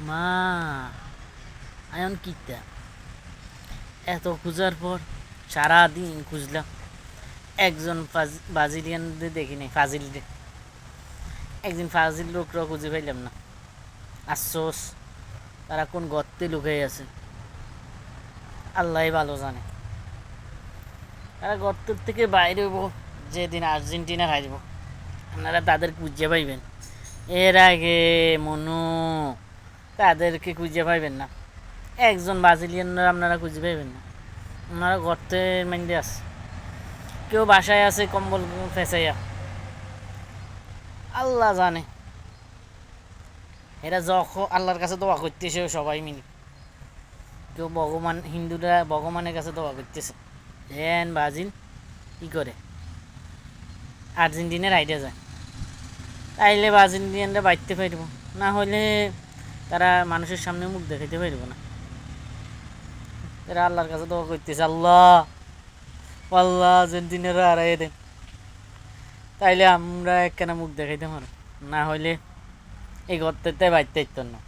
মা আয়ন কিতা এত খোঁজার পর সারাদিন খুঁজলাম, একজন ব্রাজিলিয়ানদের দেখি নাই, ফাজিলদের একদিন ফাজিল লোকরা খুঁজে পাইলাম না। আফসোস, তারা কোন গর্তে লুকাই আছে আল্লাহ ভালো জানে। তারা গর্তের থেকে বাইরে হইব যেদিন আর্জেন্টিনা হারব, আপনারা তাদের খুঁজে পাইবেন। এর আগে মনু তাদেরকে খুঁজে পাইবেন না। একজন ব্রাজিলিয়ানরা আপনারা খুঁজে পাইবেন না, ওনারা গর্তের মাইন্ডে আছে। কেউ বাসায় আছে কম্বল ফেঁচাইয়া, আল্লাহ জানে। এরা যখন আল্লাহর কাছে দোয়া করতেছে সবাই মিলে, কেউ ভগবান, হিন্দুরা ভগবানের কাছে দোয়া করতেছে যেন ব্রাজিল কী করে আর্জেন্টিনার আইডিয়া যায়, তাইলে ব্রাজিলিয়ানরা বাইতে পারব, না হলে তারা মানুষের সামনে মুখ দেখাইতে পারব না। এরা আল্লাহর কাছে দোয়া করতেছে, আল্লাহ আল্লাহ আর্জেন্টিনারা হারাই দেন, তাইলে আমরা একখানা মুখ দেখাইতে পারব, না হইলে এই গর্তেতে বাইতে না।